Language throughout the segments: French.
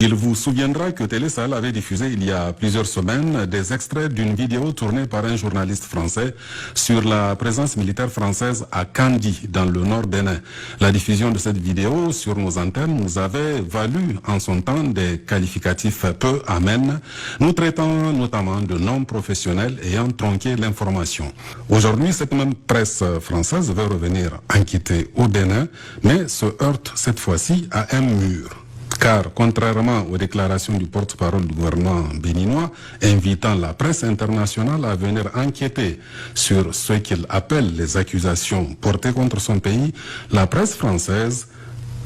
Il vous souviendra que Télé Sahel avait diffusé il y a plusieurs semaines des extraits d'une vidéo tournée par un journaliste français sur la présence militaire française à Kandi, dans le nord Bénin. La diffusion de cette vidéo sur nos antennes nous avait valu en son temps des qualificatifs peu amènes, nous traitant notamment de non-professionnels ayant tronqué l'information. Aujourd'hui, cette même presse française veut revenir enquêter au Bénin, mais se heurte cette fois-ci à un mur. Car, contrairement aux déclarations du porte-parole du gouvernement béninois, invitant la presse internationale à venir enquêter sur ce qu'il appelle les accusations portées contre son pays, la presse française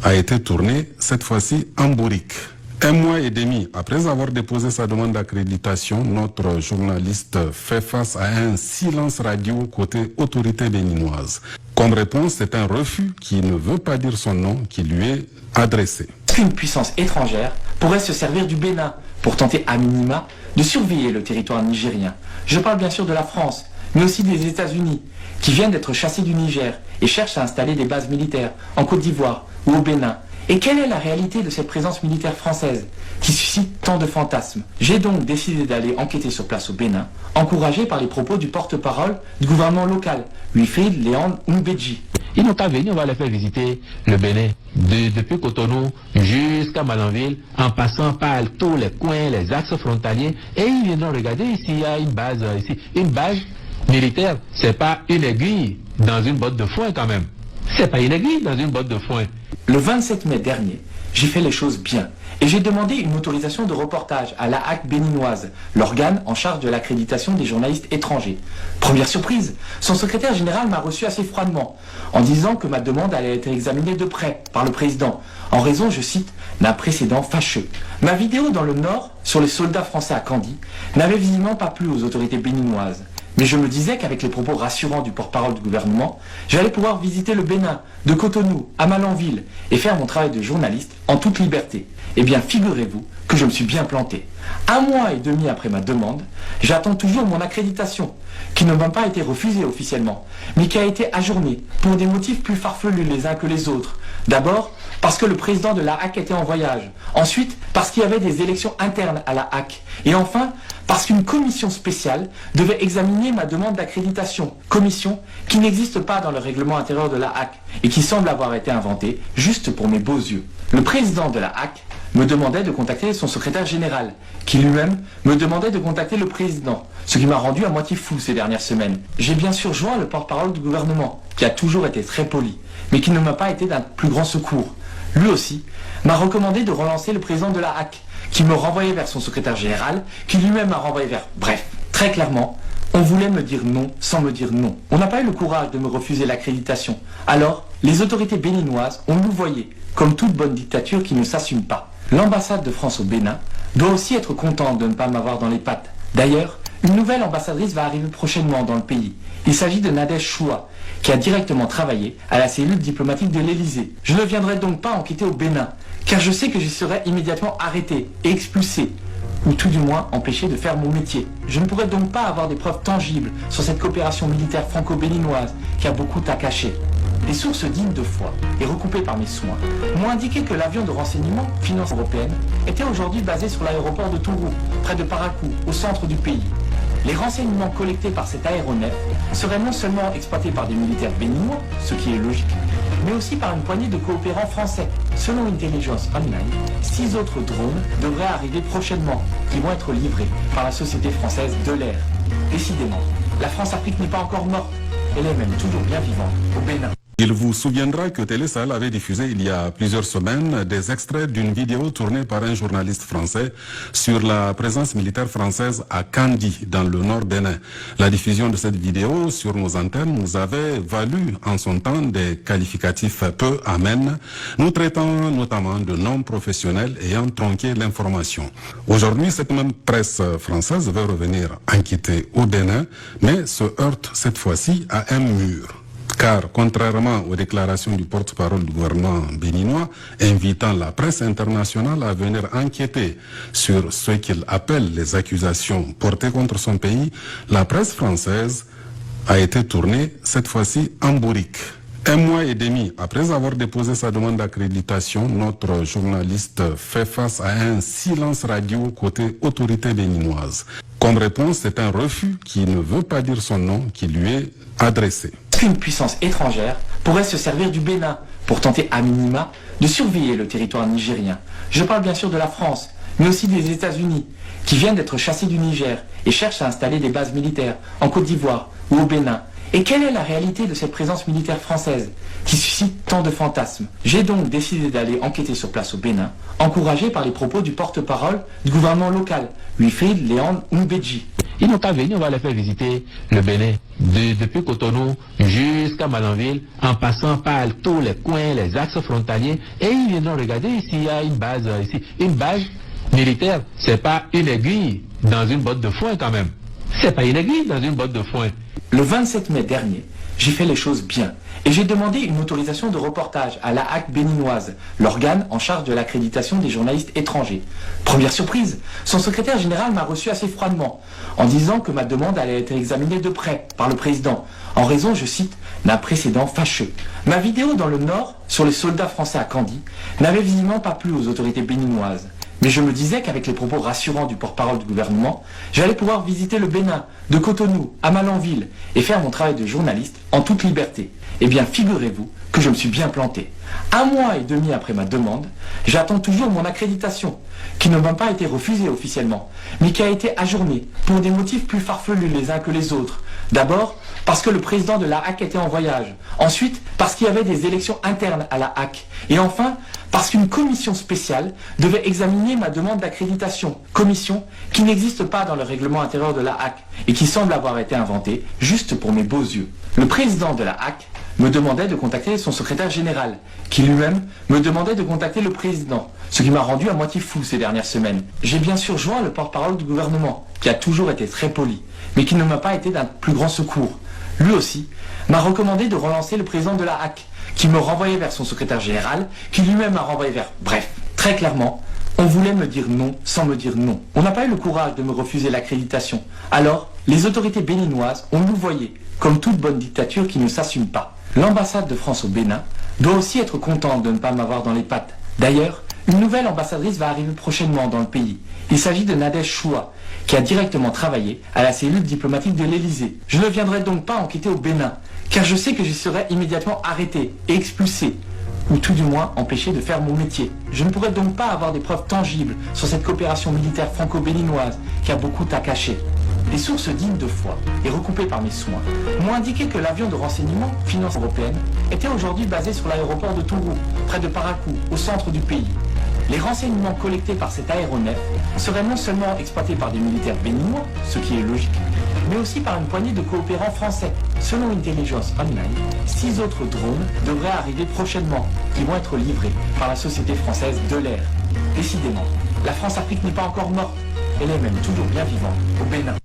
a été tournée, cette fois-ci, en bourrique. Un mois et demi après avoir déposé sa demande d'accréditation, notre journaliste fait face à un silence radio côté autorité béninoise. Comme réponse, c'est un refus qui ne veut pas dire son nom qui lui est adressé. Qu'une puissance étrangère pourrait se servir du Bénin pour tenter à minima de surveiller le territoire nigérien. Je parle bien sûr de la France, mais aussi des États-Unis, qui viennent d'être chassés du Niger et cherchent à installer des bases militaires en Côte d'Ivoire ou au Bénin. Et quelle est la réalité de cette présence militaire française qui suscite tant de fantasmes? J'ai donc décidé d'aller enquêter sur place au Bénin, encouragé par les propos du porte-parole du gouvernement local, Wilfried Léon Mbedji. Ils n'ont qu'à venir, on va les faire visiter le Bénin, depuis Cotonou jusqu'à Malanville, en passant par tous les coins, les axes frontaliers, et ils viendront regarder ici, il y a une base ici. Une base militaire, c'est pas une aiguille dans une botte de foin quand même. C'est pas une aiguille dans une botte de foin. Le 27 mai dernier, j'ai fait les choses bien et j'ai demandé une autorisation de reportage à l'AAC béninoise, l'organe en charge de l'accréditation des journalistes étrangers. Première surprise, son secrétaire général m'a reçu assez froidement en disant que ma demande allait être examinée de près par le président en raison, je cite, d'un précédent fâcheux. Ma vidéo dans le Nord sur les soldats français à Kandi n'avait visiblement pas plu aux autorités béninoises. Mais je me disais qu'avec les propos rassurants du porte-parole du gouvernement, j'allais pouvoir visiter le Bénin, de Cotonou à Malanville, et faire mon travail de journaliste en toute liberté. Eh bien, figurez-vous que je me suis bien planté. 1 mois et demi après ma demande, j'attends toujours mon accréditation, qui ne m'a pas été refusée officiellement, mais qui a été ajournée pour des motifs plus farfelus les uns que les autres. D'abord, parce que le président de la HAC était en voyage. Ensuite, parce qu'il y avait des élections internes à la HAC. Et enfin, parce qu'une commission spéciale devait examiner ma demande d'accréditation. Commission qui n'existe pas dans le règlement intérieur de la HAC et qui semble avoir été inventée juste pour mes beaux yeux. Le président de la HAC me demandait de contacter son secrétaire général, qui lui-même me demandait de contacter le président, ce qui m'a rendu à moitié fou ces dernières semaines. J'ai bien sûr joint le porte-parole du gouvernement, qui a toujours été très poli, mais qui ne m'a pas été d'un plus grand secours. Lui aussi m'a recommandé de relancer le président de la HAC, qui me renvoyait vers son secrétaire général, qui lui-même m'a renvoyé vers... Bref, très clairement, on voulait me dire non sans me dire non. On n'a pas eu le courage de me refuser l'accréditation. Alors, les autorités béninoises ont louvoyé, comme toute bonne dictature qui ne s'assume pas. L'ambassade de France au Bénin doit aussi être contente de ne pas m'avoir dans les pattes. D'ailleurs, une nouvelle ambassadrice va arriver prochainement dans le pays. Il s'agit de Nadège Choua, qui a directement travaillé à la cellule diplomatique de l'Élysée. Je ne viendrai donc pas enquêter au Bénin, car je sais que j'y serai immédiatement arrêté et expulsé, ou tout du moins empêché de faire mon métier. Je ne pourrai donc pas avoir des preuves tangibles sur cette coopération militaire franco-béninoise qui a beaucoup à cacher. Des sources dignes de foi et recoupées par mes soins m'ont indiqué que l'avion de renseignement finance européenne était aujourd'hui basé sur l'aéroport de Tourou, près de Parakou, au centre du pays. Les renseignements collectés par cet aéronef seraient non seulement exploités par des militaires béninois, ce qui est logique, mais aussi par une poignée de coopérants français. Selon Intelligence Online, 6 autres drones devraient arriver prochainement, qui vont être livrés par la société française de l'air. Décidément, la France-Afrique n'est pas encore morte, elle est même toujours bien vivante au Bénin. Il vous souviendra que Télé Sahel avait diffusé il y a plusieurs semaines des extraits d'une vidéo tournée par un journaliste français sur la présence militaire française à Kandi, dans le nord Bénin. La diffusion de cette vidéo sur nos antennes nous avait valu en son temps des qualificatifs peu amènes, nous traitant notamment de non-professionnels ayant tronqué l'information. Aujourd'hui, cette même presse française veut revenir enquêter au Bénin, mais se heurte cette fois-ci à un mur. Car, contrairement aux déclarations du porte-parole du gouvernement béninois, invitant la presse internationale à venir enquêter sur ce qu'il appelle les accusations portées contre son pays, la presse française a été tournée, cette fois-ci en bourrique. Un mois et demi après avoir déposé sa demande d'accréditation, notre journaliste fait face à un silence radio côté autorité béninoise. Comme réponse, c'est un refus qui ne veut pas dire son nom qui lui est adressé. Qu'une puissance étrangère pourrait se servir du Bénin pour tenter à minima de surveiller le territoire nigérien. Je parle bien sûr de la France, mais aussi des États-Unis, qui viennent d'être chassés du Niger et cherchent à installer des bases militaires en Côte d'Ivoire ou au Bénin. Et quelle est la réalité de cette présence militaire française qui suscite tant de fantasmes? J'ai donc décidé d'aller enquêter sur place au Bénin, encouragé par les propos du porte-parole du gouvernement local, Wilfried Léon Mbedji. Ils n'ont qu'à venir, on va les faire visiter le Bénin, depuis Cotonou jusqu'à Malanville, en passant par tous les coins, les axes frontaliers, et ils viendront regarder ici, il y a une base ici, une base militaire, c'est pas une aiguille dans une botte de foin quand même. C'est pas une aiguille dans une botte de foin. Le 27 mai dernier, j'ai fait les choses bien et j'ai demandé une autorisation de reportage à la HAC béninoise, l'organe en charge de l'accréditation des journalistes étrangers. Première surprise, son secrétaire général m'a reçu assez froidement en disant que ma demande allait être examinée de près par le président en raison, je cite, d'un précédent fâcheux. Ma vidéo dans le Nord sur les soldats français à Kandy n'avait visiblement pas plu aux autorités béninoises. Mais je me disais qu'avec les propos rassurants du porte-parole du gouvernement, j'allais pouvoir visiter le Bénin, de Cotonou à Malanville, et faire mon travail de journaliste en toute liberté. Eh bien, figurez-vous que je me suis bien planté. 1 mois et demi après ma demande, j'attends toujours mon accréditation, qui ne m'a pas été refusée officiellement, mais qui a été ajournée pour des motifs plus farfelus les uns que les autres. D'abord, parce que le président de la HAC était en voyage. Ensuite, parce qu'il y avait des élections internes à la HAC. Et enfin, parce qu'une commission spéciale devait examiner ma demande d'accréditation. Commission qui n'existe pas dans le règlement intérieur de la HAC et qui semble avoir été inventée juste pour mes beaux yeux. Le président de la HAC me demandait de contacter son secrétaire général, qui lui-même me demandait de contacter le président, ce qui m'a rendu à moitié fou ces dernières semaines. J'ai bien sûr joint le porte-parole du gouvernement, qui a toujours été très poli, mais qui ne m'a pas été d'un plus grand secours. Lui aussi m'a recommandé de relancer le président de la HAC, qui me renvoyait vers son secrétaire général, qui lui-même m'a renvoyé vers... Bref, très clairement, on voulait me dire non sans me dire non. On n'a pas eu le courage de me refuser l'accréditation. Alors, les autorités béninoises ont louvoyé, comme toute bonne dictature qui ne s'assume pas. L'ambassade de France au Bénin doit aussi être contente de ne pas m'avoir dans les pattes. D'ailleurs, une nouvelle ambassadrice va arriver prochainement dans le pays. Il s'agit de Nadège Choua, qui a directement travaillé à la cellule diplomatique de l'Élysée. Je ne viendrai donc pas enquêter au Bénin, car je sais que j'y serai immédiatement arrêté et expulsé, ou tout du moins empêché de faire mon métier. Je ne pourrai donc pas avoir des preuves tangibles sur cette coopération militaire franco-béninoise qui a beaucoup à cacher. Les sources dignes de foi et recoupées par mes soins m'ont indiqué que l'avion de renseignement Finance européenne était aujourd'hui basé sur l'aéroport de Tourou, près de Parakou, au centre du pays. Les renseignements collectés par cet aéronef seraient non seulement exploités par des militaires béninois, ce qui est logique, mais aussi par une poignée de coopérants français. Selon Intelligence Online, 6 autres drones devraient arriver prochainement, qui vont être livrés par la société française de l'air. Décidément, la France-Afrique n'est pas encore morte, elle est même toujours bien vivante au Bénin.